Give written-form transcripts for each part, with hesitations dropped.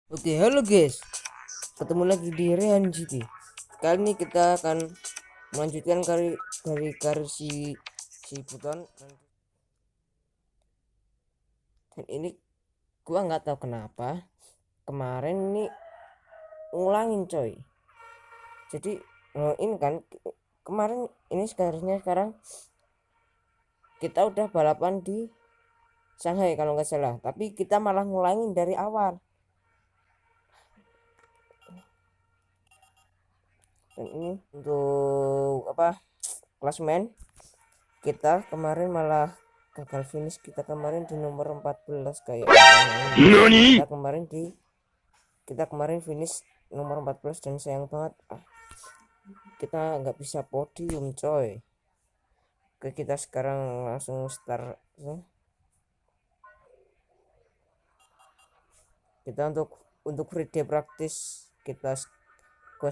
Oke, halo guys, ketemu lagi di Rehan GP. Kali ini kita akan melanjutkan dari si Buton. Dan ini gua nggak tahu kenapa kemarin ini ngulangin coy. Jadi ini kan kemarin ini sekarang kita udah balapan di Shanghai kalau nggak salah, tapi kita malah ngulangin dari awal. Dan ini untuk klasmen kita kemarin malah gagal finish. Kita kemarin di nomor 14 kayak kita kemarin finish nomor 14 dan sayang banget kita nggak bisa podium coy. Oke, kita sekarang langsung start ya. Kita untuk free day practice kita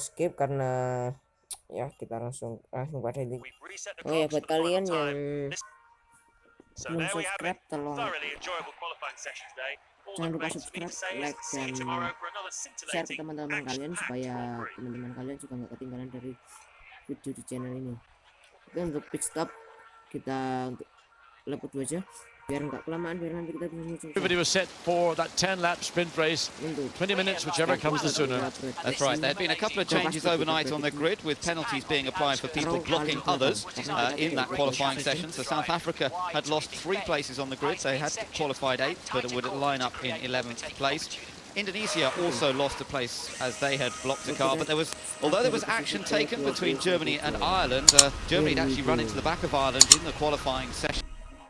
skip karena ya kita langsung pada ini. Oh ya, buat kalian yang belum subscribe tolong jangan lupa subscribe, like, dan share ke teman-teman kalian supaya teman-teman kalian juga nggak ketinggalan dari video di channel ini. Oke, untuk pit stop kita untuk lap 2 aja biar nggak kelamaan, biar nanti kita bisa Everybody was set for that 10-lap sprint race, 20 minutes, whichever comes the sooner. That's right. There had been a couple of changes overnight on the grid, with penalties being applied for people blocking others in that qualifying session. So South Africa had lost 3 places on the grid. They had qualified 8th, but it would line up in 11th place. Indonesia also lost a place as they had blocked a car, but although there was action taken between Germany and Ireland, Germany had actually run into the back of Ireland in the qualifying session.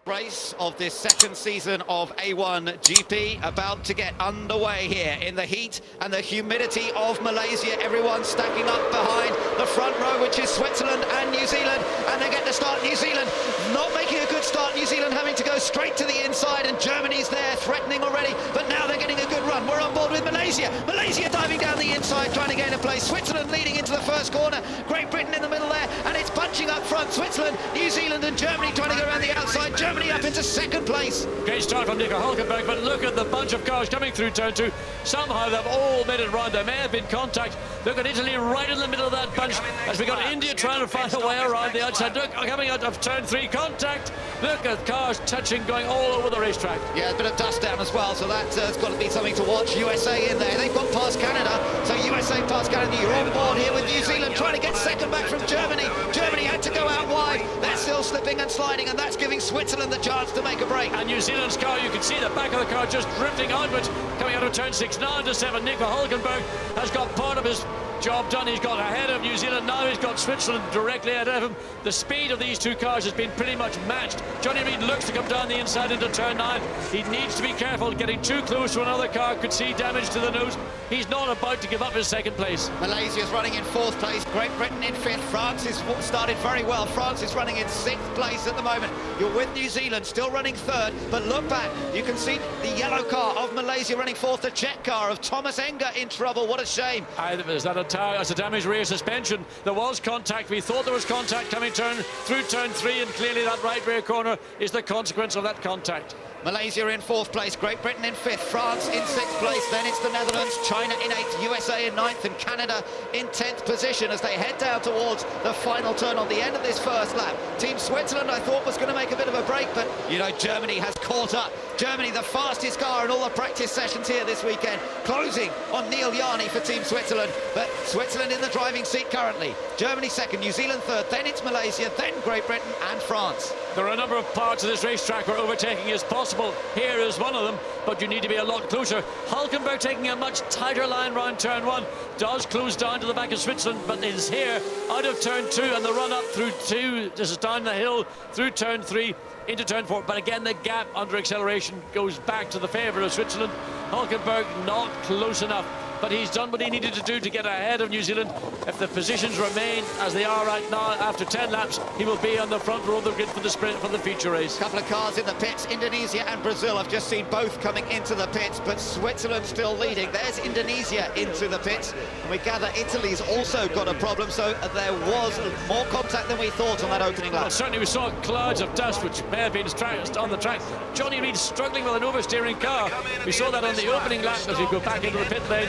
Race of this second season of A1 GP about to get underway here in the heat and the humidity of Malaysia. Everyone stacking up behind the front row, which is Switzerland and New Zealand, and they get the start. New Zealand not making a good start. New Zealand having to go straight to the inside, and Germany's there threatening already, but now they're getting a good run. We're on board with Malaysia. Malaysia diving down the inside, trying to gain a place. Switzerland leading into the first corner. Great Britain in the middle there, and it's bunching up front. Switzerland, New Zealand and Germany trying to go around the outside. Germany up into second place. Great start from Nico Hülkenberg, but look at the bunch of cars coming through turn 2. Somehow they've all made it round. There may have been contact. Look at Italy right in the middle of that bunch as we got India trying to find a way around the outside. Look, coming out of turn 3, contact. Look at cars touching, going all over the racetrack. Yeah, a bit of dust down as well, so that's got to be something to watch. USA in there. They've got past Canada, so USA past Canada. You're on board here with New Zealand trying to get second back from Germany. Germany had to go out wide. They're still slipping and sliding, and that's giving Switzerland the chance to make a break. And New Zealand's car, you can see the back of the car just drifting onwards, coming out of turn 6, 9 to 7. Nico Hülkenberg has got part of his job done. He's got ahead of New Zealand. Now he's got Switzerland directly ahead of him. The speed of these 2 cars has been pretty much matched. Johnny Reid looks to come down the inside into turn 9. He needs to be careful. Getting too close to another car could see damage to the nose. He's not about to give up his second place. Malaysia's running in 4th place. Great Britain in 5th. France has started very well. France is running in 6th place at the moment. You're with New Zealand still running 3rd, but look back. You can see the yellow car of Malaysia running 4th. The Czech car of Thomas Ngga in trouble. What a shame. Is that that's a damaged rear suspension? There was contact. We thought there was contact coming through turn 3, and clearly that right rear corner is the consequence of that contact. Malaysia in 4th place, Great Britain in 5th, France in 6th place, then it's the Netherlands, China in 8th, USA in 9th, and Canada in 10th position as they head down towards the final turn on the end of this first lap. Team Switzerland, I thought, was going to make a bit of a break, but, you know, Germany has caught up. Germany, the fastest car in all the practice sessions here this weekend, closing on Neil Yarni for Team Switzerland, but Switzerland in the driving seat currently. Germany 2nd, New Zealand 3rd, then it's Malaysia, then Great Britain and France. There are a number of parts of this racetrack where overtaking is possible. Here is one of them, but you need to be a lot closer. Hülkenberg taking a much tighter line round turn 1, does close down to the back of Switzerland, but is here out of turn 2 and the run up through 2. This is down the hill through turn 3 into turn 4. But again, the gap under acceleration goes back to the favour of Switzerland. Hülkenberg not close enough. but he's done what he needed to do to get ahead of New Zealand. If the positions remain as they are right now after 10 laps, he will be on the front row of the grid for the sprint for the feature race. Couple of cars in the pits, Indonesia and Brazil. I've just seen both coming into the pits, but Switzerland still leading. There's Indonesia into the pits, and we gather Italy's also got a problem, so there was more contact than we thought on that opening lap. Well, certainly we saw clouds of dust which may have been on the track. Johnny Reed struggling with an oversteering car. We saw that on the opening lap as we go back into the pit lane.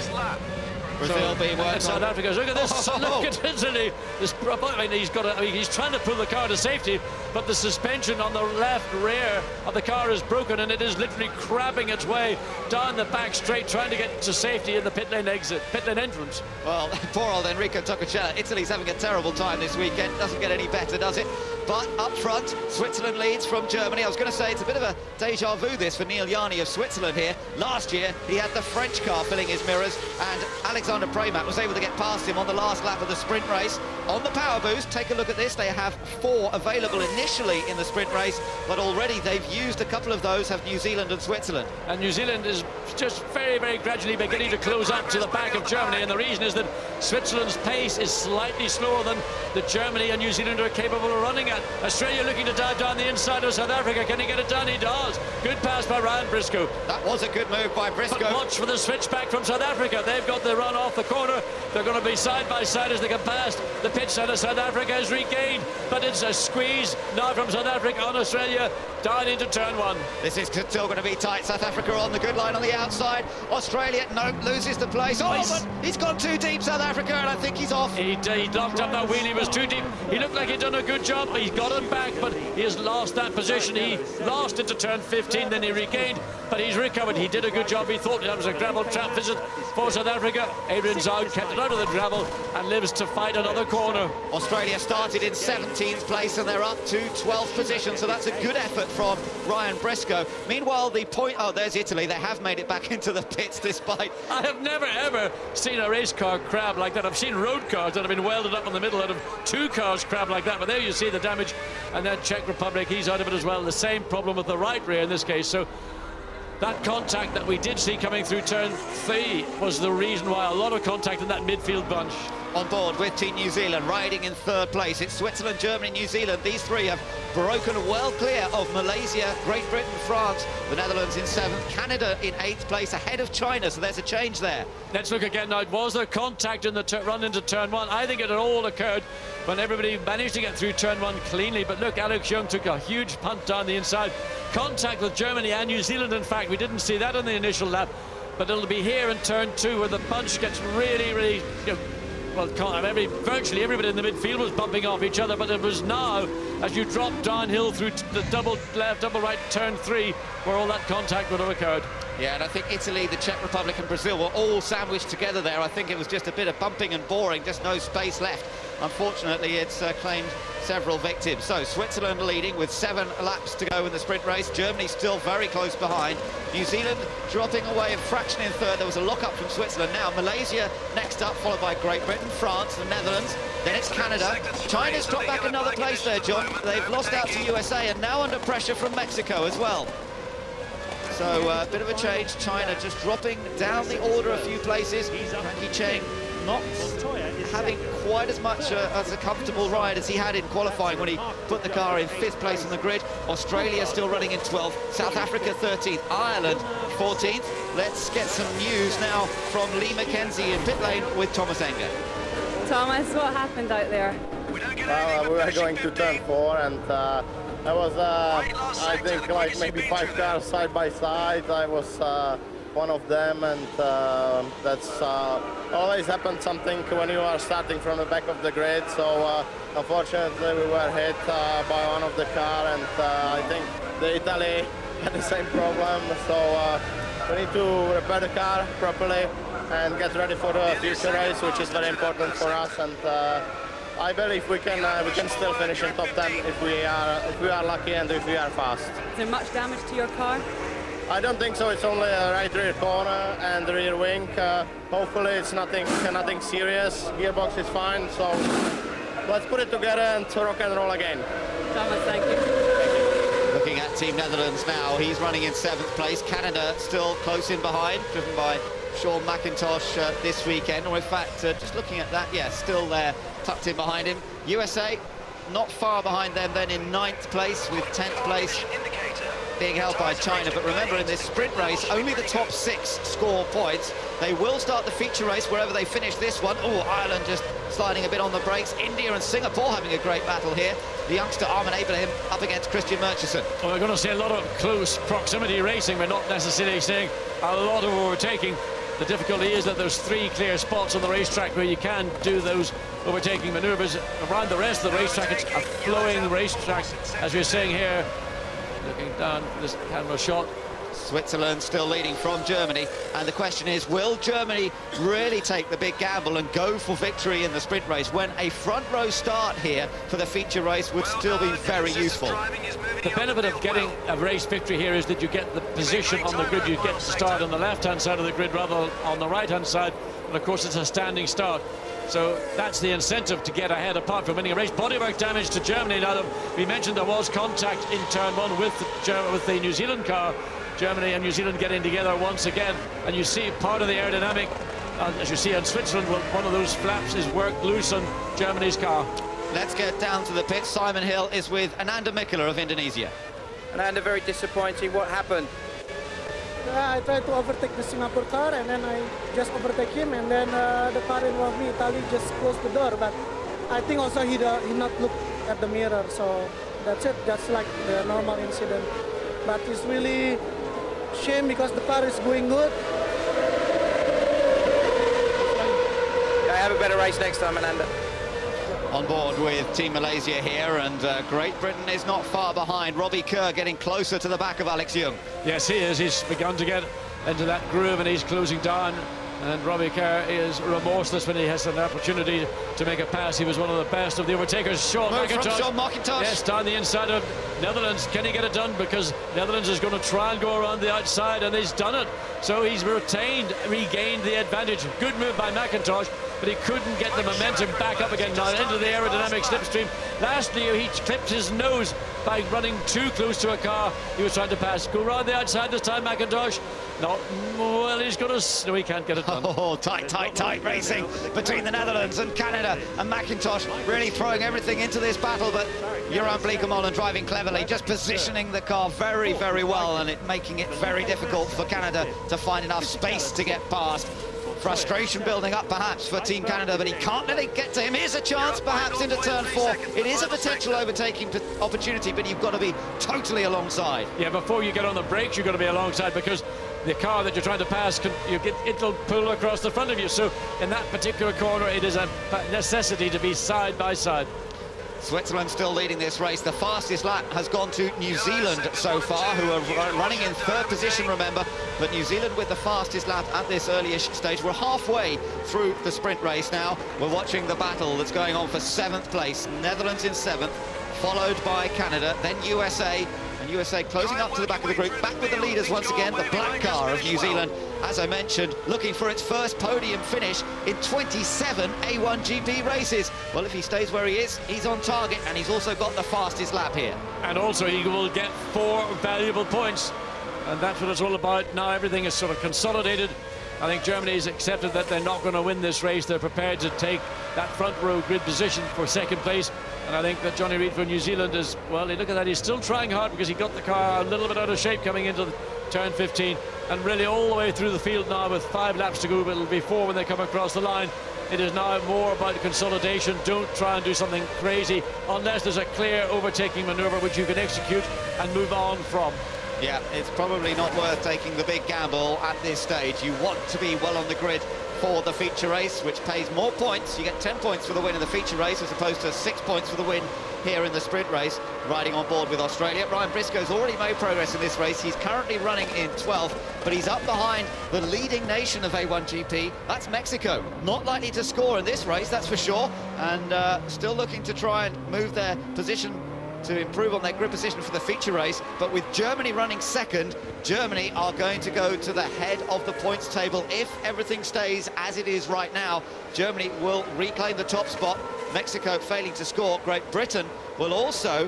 Brazil being worked South on. Africa. Look at this! Look at Italy. He's trying to pull the car to safety, but the suspension on the left rear of the car is broken, and it is literally crabbing its way down the back straight, trying to get to safety in the pit lane entrance. Well, poor old Enrico Toccochella. Italy's having a terrible time this weekend. Doesn't get any better, does it? But up front, Switzerland leads from Germany. I was going to say it's a bit of a deja vu this for Neil Yarni of Switzerland here. Last year, he had the French car filling his mirrors, and Alexander Premat was able to get past him on the last lap of the sprint race. On the power boost, take a look at this. They have 4 available initially in the sprint race, but already they've used a couple of those, have New Zealand and Switzerland. And New Zealand is just very, very gradually beginning to close up to the back of Germany, and the reason is that Switzerland's pace is slightly slower than the Germany and New Zealand are capable of running at. Australia looking to dive down the inside of South Africa. Can he get it done? He does. Good pass by Ryan Briscoe. That was a good move by Briscoe. But watch for the switch back from South Africa. They've got the run off the corner. They're going to be side by side as they come past. The pitch side of South Africa is regained, but it's a squeeze now from South Africa on Australia down into turn 1. This is still going to be tight. South Africa on the good line on the outside. Australia, nope, loses the place. Oh, but he's gone too deep, South Africa, and I think he's off. He locked up that wheelie, was too deep. He looked like he'd done a good job. He's got him back, but he has lost that position. He lost it to turn 15, then he regained, but he's recovered. He did a good job. He thought that was a gravel trap visit for South Africa. Adrian Zoud kept it out of the gravel and lives to fight another corner. Australia started in 17th place, and they're up to 12th position, so that's a good effort from Ryan Briscoe. Meanwhile, the point... Oh, there's Italy. They have made it back into the pits despite... I have never, ever seen a race car crab like that. I've seen road cars that have been welded up in the middle out of 2 cars crab like that, but there you see the damage. And then Czech Republic, he's out of it as well. The same problem with the right rear in this case. So that contact that we did see coming through turn 3 was the reason why a lot of contact in that midfield bunch. On board with Team New Zealand, riding in 3rd place. It's Switzerland, Germany, New Zealand. These 3 have broken well clear of Malaysia, Great Britain, France, the Netherlands in 7th, Canada in 8th place, ahead of China, so there's a change there. Let's look again now. Was there contact in the run into turn 1? I think it had all occurred when everybody managed to get through turn 1 cleanly, but look, Alex Young took a huge punt down the inside. Contact with Germany and New Zealand, in fact. We didn't see that on the initial lap, but it'll be here in turn 2 where the bunch gets really, really, well, virtually everybody in the midfield was bumping off each other, but it was now, as you drop downhill through the double left, double right, turn 3, where all that contact would have occurred. Yeah, and I think Italy, the Czech Republic and Brazil were all sandwiched together there. I think it was just a bit of bumping and boring, just no space left. Unfortunately, it's claimed several victims. So Switzerland leading with 7 laps to go in the sprint race. Germany still very close behind. New Zealand dropping away a fraction in 3rd. There was a lock-up from Switzerland. Now Malaysia next up, followed by Great Britain, France, the Netherlands. Then it's Canada. China's dropped back another place there, John. They've lost out to USA and now under pressure from Mexico as well. So a bit of a change. China just dropping down the order a few places. Frankie Cheng not having quite as much as a comfortable ride as he had in qualifying when he put the car in 5th place on the grid. Australia still running in 12th, South Africa 13th, Ireland 14th. Let's get some news now from Lee McKenzie in pit lane with Thomas Ngga. Thomas, what happened out there? Well, we were going to turn 4 and I was, I think, like maybe 5 cars side by side. I was one of them, and that's always happens something when you are starting from the back of the grid. So unfortunately we were hit by one of the car, and I think the Italy had the same problem. So we need to repair the car properly and get ready for the future race, which is very important for us. And I believe we can still finish in top 10 if we are lucky and if we are fast. Is there much damage to your car? I don't think so. It's only a right rear corner and the rear wing. Hopefully it's nothing serious. Gearbox is fine, so let's put it together and rock and roll again. Thomas, thank you. Looking at Team Netherlands now, he's running in 7th place. Canada still close in behind, driven by Sean McIntosh this weekend, or in fact, just looking at that, yeah, still there, tucked in behind him. USA not far behind them then in 9th place, with 10th place being held by China. But remember, in this sprint race, only the top 6 score points. They will start the feature race wherever they finish this one. Oh, Ireland just sliding a bit on the brakes. India and Singapore having a great battle here. The youngster Armin Abraham up against Christian Murchison. Well, we're going to see a lot of close proximity racing. We're not necessarily seeing a lot of overtaking. The difficulty is that there's 3 clear spots on the racetrack where you can do those overtaking manoeuvres. Around the rest of the racetrack, it's a flowing racetrack, as we're saying here. Looking down for this camera shot. Switzerland still leading from Germany, and the question is, will Germany really take the big gamble and go for victory in the sprint race when a front row start here for the feature race would still be very useful? The benefit of getting a race victory here is that you get the position on the grid. You get to start on the left-hand side of the grid rather than on the right-hand side, and of course it's a standing start. So that's the incentive to get ahead, apart from winning a race. Bodywork damage to Germany. Now, we mentioned there was contact in turn 1 with the New Zealand car. Germany and New Zealand getting together once again, and you see part of the aerodynamic, as you see in Switzerland, one of those flaps is worked loose on Germany's car. Let's get down to the pit. Simon Hill is with Ananda Mikula of Indonesia. Ananda, very disappointing. What happened? I tried to overtake the Singapore car, and then I just overtake him, and then the car in front of me, Italy, just closed the door. But I think also he not look at the mirror, so that's it. That's like the normal incident. But it's really shame because the car is going good. Yeah, have a better race next time, Ananda. On board with Team Malaysia here, and Great Britain is not far behind. Robbie Kerr getting closer to the back of Alex Young. Yes, he is. He's begun to get into that groove, and he's closing down. And Robbie Kerr is remorseless when he has an opportunity to make a pass. He was one of the best of the overtakers. Sean McIntosh. Yes, down the inside of Netherlands. Can he get it done? Because Netherlands is going to try and go around the outside, and he's done it. So he's regained the advantage. Good move by McIntosh, but he couldn't get the momentum back up again now into the aerodynamic slipstream. Lastly, he clipped his nose by running too close to a car he was trying to pass. Go around the outside this time, McIntosh. No, well, he's going to... No, he can't get it done. Oh, tight racing between the Netherlands and Canada, and McIntosh really throwing everything into this battle, but Jeroen Bleekemolen driving cleverly, just positioning the car very, very well, and making it very difficult for Canada to find enough space to get past. Frustration building up perhaps for Team Canada, but he can't let it get to him. Here's a chance perhaps into turn 4. It is a potential overtaking opportunity, but you've got to be totally alongside. Yeah, before you get on the brakes, you've got to be alongside, because the car that you're trying to pass, it'll pull across the front of you. So in that particular corner, it is a necessity to be side by side. Switzerland still leading this race. The fastest lap has gone to New Zealand so far, who are running in 3rd position, remember. But New Zealand with the fastest lap at this early-ish stage. We're halfway through the sprint race now. We're watching the battle that's going on for 7th place. Netherlands in 7th, followed by Canada, then USA. And USA closing up to the back of the group. Back with the leaders once again, the black car of New Zealand. As I mentioned, looking for its first podium finish in 27 A1 GP races. Well, if he stays where he is, he's on target, and he's also got the fastest lap here. And also he will get 4 valuable points, and that's what it's all about. Now everything is sort of consolidated. I think Germany's accepted that they're not going to win this race. They're prepared to take that front row grid position for 2nd place. And I think that Johnny Reid for New Zealand is, well, look at that, he's still trying hard, because he got the car a little bit out of shape coming into turn 15, and really all the way through the field now with 5 laps to go, but it'll be 4 when they come across the line. It is now more about consolidation. Don't try and do something crazy unless there's a clear overtaking maneuver which you can execute and move on from. Yeah, it's probably not worth taking the big gamble at this stage. You want to be well on the grid for the feature race, which pays more points. You get 10 points for the win in the feature race as opposed to 6 points for the win here in the sprint race. Riding on board with Australia, Ryan Briscoe's already made progress in this race. He's currently running in 12th, but he's up behind the leading nation of A1GP. That's Mexico. Not likely to score in this race, that's for sure, and still looking to try and move their position to improve on their grid position for the feature race. But with Germany running 2nd, Germany are going to go to the head of the points table. If everything stays as it is right now, Germany will reclaim the top spot. Mexico failing to score. Great Britain will also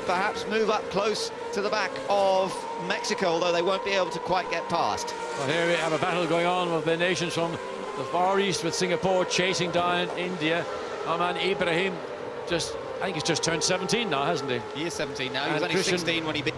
perhaps move up close to the back of Mexico, although they won't be able to quite get past. Well, here we have a battle going on with the nations from the Far East, with Singapore chasing down India. Our man Ibrahim I think he's just turned 17 now, hasn't he? He is 17 now. He was And only Christian- 16 when he beat